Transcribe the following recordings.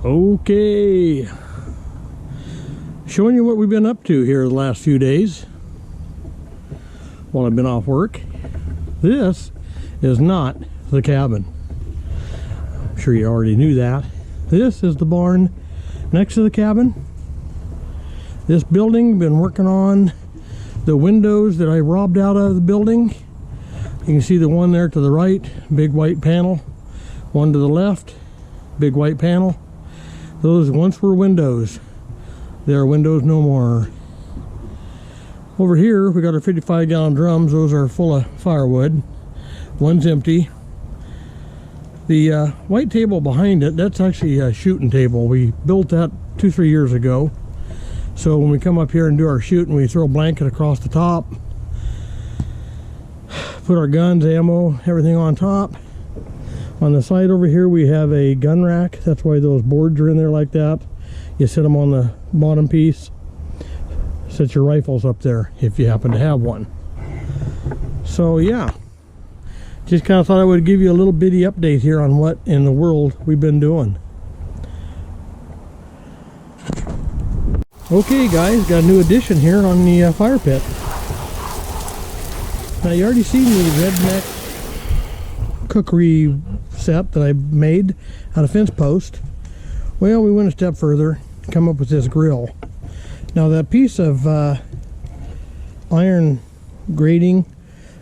Okay, showing you what we've been up to here the last few days while I've been off work. This is not the cabin. I'm sure you already knew that. This is the barn next to the cabin. This building, been working on the windows that I robbed out of the building. You can see the one there to the right, big white panel. One to the left, big white panel. Those once were windows. They are windows no more. Over here we got our 55-gallon drums. Those are full of firewood. One's empty. The white table behind it, that's actually a shooting table. We built that 2-3 years ago. So when we come up here and do our shooting, we throw a blanket across the top, put our guns, ammo, everything on top. On the side over here we have a gun rack. That's why those boards are in there like that. You set them on the bottom piece. Set your rifles up there if you happen to have one. So yeah, just kind of thought I would give you a little bitty update here on what in the world we've been doing. Okay guys, got a new addition here on the fire pit. Now you already seen the redneck cookery set that I made out of fence post. Well, we went a step further, come up with this grill. Now that piece of iron grating,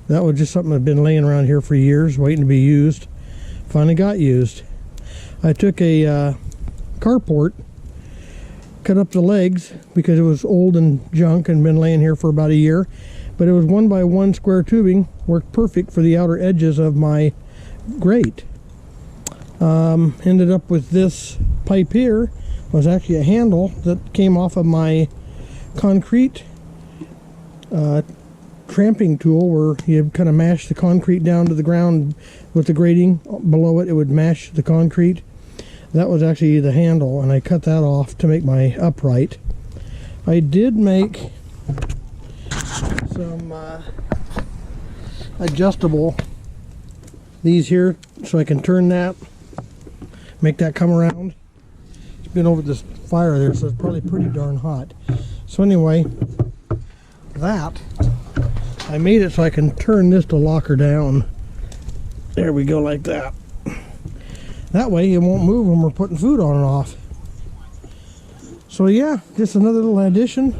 that was just something that had been laying around here for years waiting to be used. Finally got used. I took a carport, cut up the legs because it was old and junk and been laying here for about a year, but it was 1x1 square tubing, worked perfect for the outer edges of my grate. Ended up with this pipe here. Was actually a handle that came off of my concrete tramping tool, where you kind of mash the concrete down to the ground with the grating below it. It would mash the concrete. That was actually the handle, and I cut that off to make my upright. I did make some adjustable these here, so I can turn that, make that come around. It's been over this fire there, so it's probably pretty darn hot. So anyway, that I made it so I can turn this to lock her down. There we go, like that. That way it won't move when we're putting food on and off. So yeah, just another little addition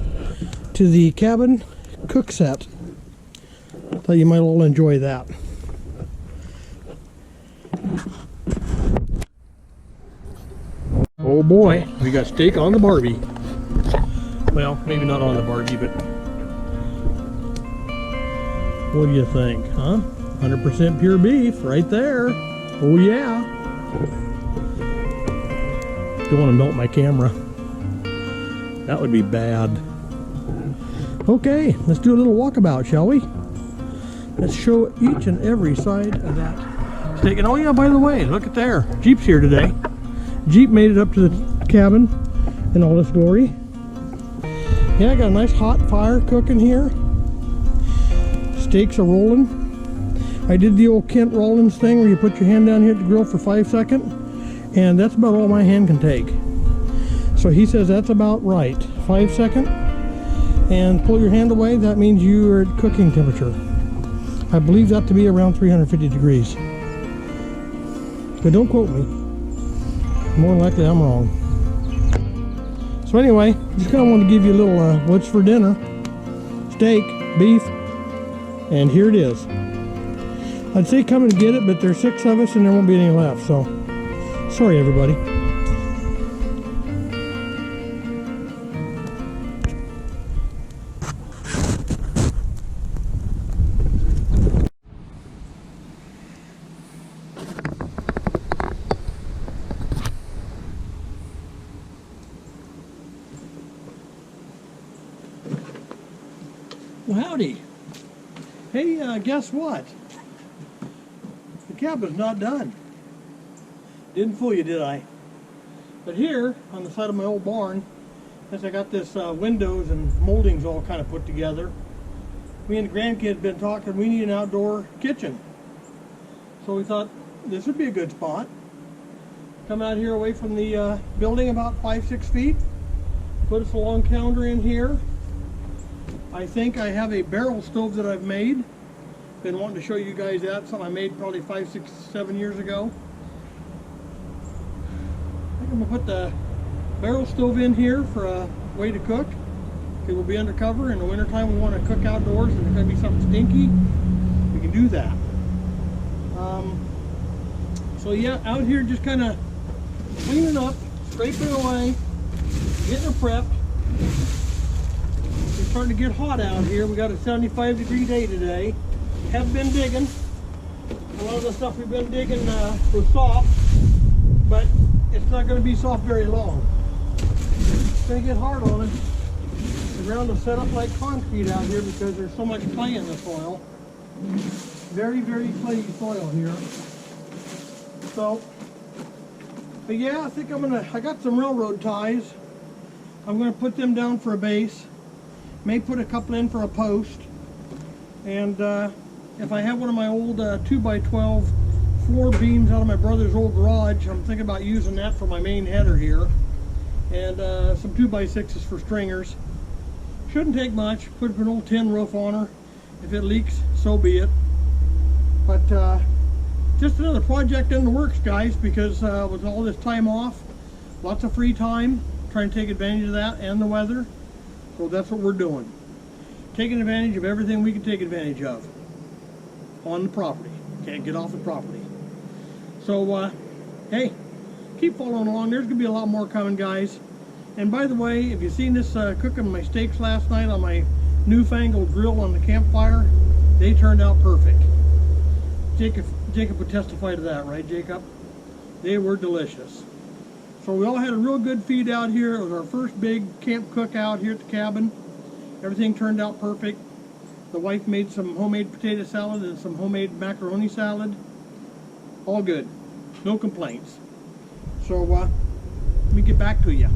to the cabin cook set. Thought you might all enjoy that. Oh boy, we got steak on the Barbie. Well, maybe not on the Barbie, but what do you think, huh? 100% pure beef right there. Oh yeah. Don't want to melt my camera. That would be bad. Okay, let's do a little walkabout, shall we? Let's show each and every side of that steak. And oh yeah, by the way, look at there. Jeep's here today. Jeep made it up to the cabin in all its glory. Yeah, I got a nice hot fire cooking here. Steaks are rolling. I did the old Kent Rollins thing where you put your hand down here at the grill for 5 seconds, and that's about all my hand can take. So he says that's about right. 5 seconds, and pull your hand away. That means you are at cooking temperature. I believe that to be around 350 degrees. But don't quote me. More likely I'm wrong. So anyway, just kind of want to give you a little what's for dinner. Steak, beef, and here it is. I'd say come and get it, but there's 6 of us and there won't be any left, so sorry everybody. Well, howdy. Hey, guess what? The cabin's not done. Didn't fool you, did I? But here, on the side of my old barn, as I got this windows and moldings all kind of put together, me and the grandkids been talking, we need an outdoor kitchen. So we thought this would be a good spot. Come out here away from the building about 5-6 feet. Put us a long counter in here. I think I have a barrel stove that I've made. Been wanting to show you guys that. Something I made probably 5, 6, 7 years ago. I think I'm gonna put the barrel stove in here for a way to cook. It will be undercover. In the wintertime we want to cook outdoors and there's going to be something stinky. We can do that. So yeah, out here just kind of cleaning up, scraping away, getting her prepped. It's starting to get hot out here. We got a 75-degree day today. Have been digging. A lot of the stuff we've been digging was soft, but it's not going to be soft very long. It's going to get hard on it. The ground is set up like concrete out here because there's so much clay in the soil. Very, very clayey soil here. So, but yeah, I think I got some railroad ties. I'm gonna put them down for a base. May put a couple in for a post. And if I have one of my old 2x12 floor beams out of my brother's old garage, I'm thinking about using that for my main header here. And some 2x6s for stringers. Shouldn't take much. Put an old tin roof on her. If it leaks, so be it. But just another project in the works, guys, because with all this time off, lots of free time, trying to take advantage of that and the weather. So that's what we're doing. Taking advantage of everything we can take advantage of on the property. Can't get off the property. So, hey, keep following along. There's going to be a lot more coming, guys. And by the way, if you've seen this cooking my steaks last night on my newfangled grill on the campfire, they turned out perfect. Jacob would testify to that, right, Jacob? They were delicious. So we all had a real good feed out here. It was our first big camp cookout here at the cabin. Everything turned out perfect. The wife made some homemade potato salad and some homemade macaroni salad. All good. No complaints. So let me get back to you.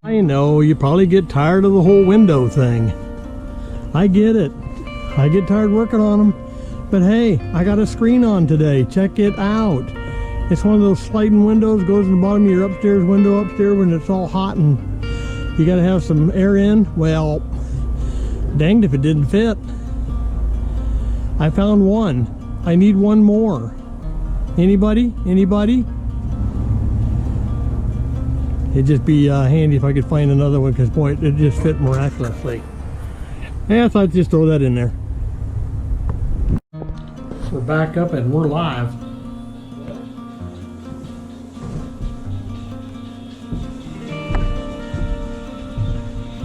I know, you probably get tired of the whole window thing. I get it. I get tired working on them. But hey, I got a screen on today. Check it out. It's one of those sliding windows, goes in the bottom of your upstairs window upstairs when it's all hot and you got to have some air in. Well, danged if it didn't fit. I found one. I need one more. Anybody? Anybody? It'd just be handy if I could find another one, because boy, it just fit miraculously. Yeah, I thought I'd just throw that in there. We're back up and we're live.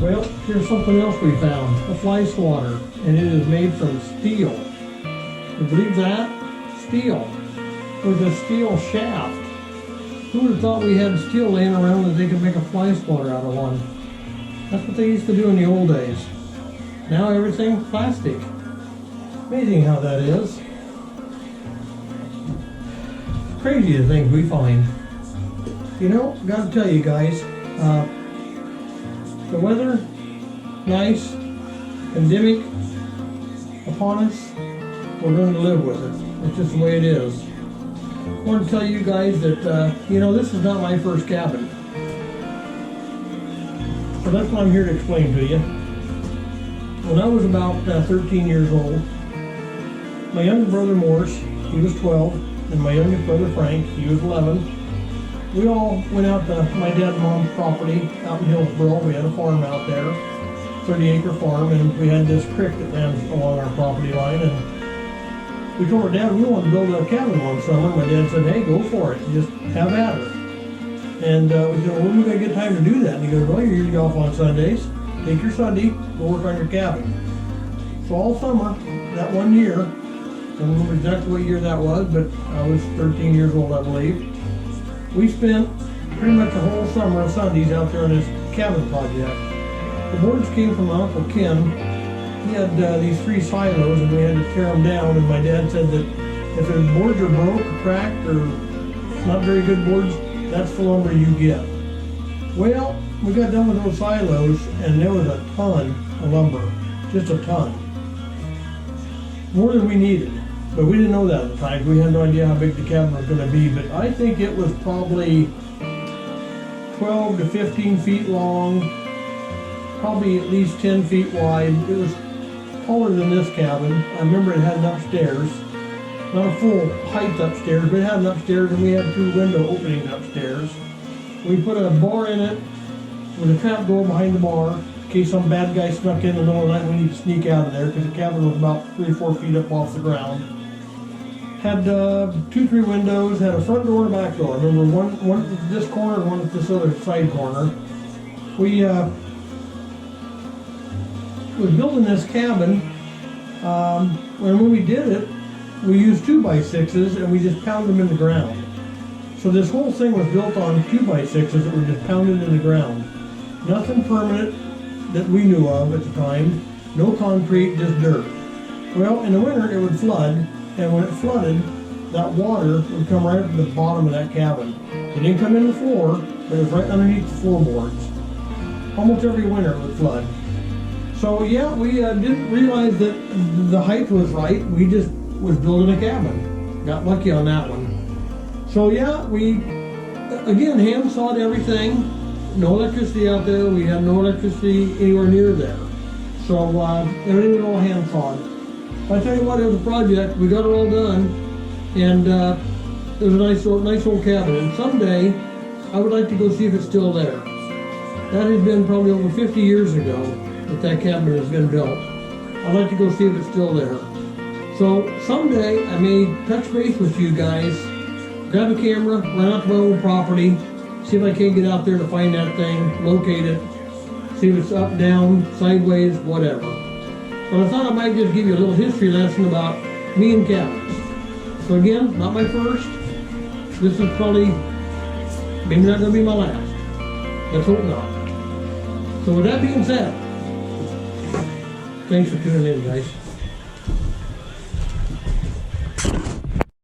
Well, here's something else we found. A fly swatter, and it is made from steel. You believe that? Steel. With a steel shaft. Who would have thought we had steel laying around that they could make a fly swatter out of one? That's what they used to do in the old days. Now everything's plastic. Amazing how that is. Crazy the things we find. You know, gotta tell you guys, the weather, nice, pandemic upon us, we're going to live with it. It's just the way it is. I want to tell you guys that, you know, this is not my first cabin. So that's what I'm here to explain to you. When I was about 13 years old, my younger brother Morris, he was 12, and my youngest brother Frank, he was 11. We all went out to my dad and mom's property out in Hillsboro. We had a farm out there, 30-acre farm, and we had this creek that ran along our property line. And we told our dad we wanted to build a cabin one summer. My dad said, "Hey, go for it. Just have at it." And we said, "Well, when are we going to get time to do that?" And he goes, "Well, you're usually off on Sundays. Take your Sunday, go work on your cabin." So all summer, that one year, I don't remember exactly what year that was, but I was 13 years old, I believe. We spent pretty much the whole summer of Sundays out there on this cabin project. The boards came from my Uncle Ken. He had these 3 silos and we had to tear them down, and my dad said that if the boards are broke or cracked or not very good boards, that's the lumber you get. Well, we got done with those silos and there was a ton of lumber, just a ton. more than we needed. But we didn't know that at the time. We had no idea how big the cabin was going to be. But I think it was probably 12 to 15 feet long, probably at least 10 feet wide. It was taller than this cabin. I remember it had an upstairs. Not a full height upstairs, but it had an upstairs, and we had 2 window openings upstairs. We put a bar in it with a trap door behind the bar in case some bad guy snuck in the middle of the night and we need to sneak out of there, because the cabin was about 3 or 4 feet up off the ground. Had 2, 3 windows, had a front door and a back door. I remember one at this corner and one at this other side corner. We was building this cabin. When we did it, we used 2x6s and we just pounded them in the ground. So this whole thing was built on 2x6s that were just pounded in the ground. Nothing permanent that we knew of at the time. No concrete, just dirt. Well, in the winter it would flood, and when it flooded, that water would come right up to the bottom of that cabin. It didn't come in the floor, but it was right underneath the floorboards. Almost every winter it would flood. So yeah, we didn't realize that the height was right. We just was building a cabin. Got lucky on that one. So yeah, we again hand sawed everything. No electricity out there. We had no electricity anywhere near there. So everything was all hand sawed. I tell you what, it was a project. We got it all done, and it was a nice old cabin. And someday, I would like to go see if it's still there. That has been probably over 50 years ago that cabin has been built. I'd like to go see if it's still there. So someday I may touch base with you guys, grab a camera, run out to my own property, see if I can't get out there to find that thing, locate it, see if it's up, down, sideways, whatever. But I thought I might just give you a little history lesson about me and cabins. So again, not my first. This is probably, maybe not going to be my last. Let's hope not. So with that being said, thanks for tuning in, guys.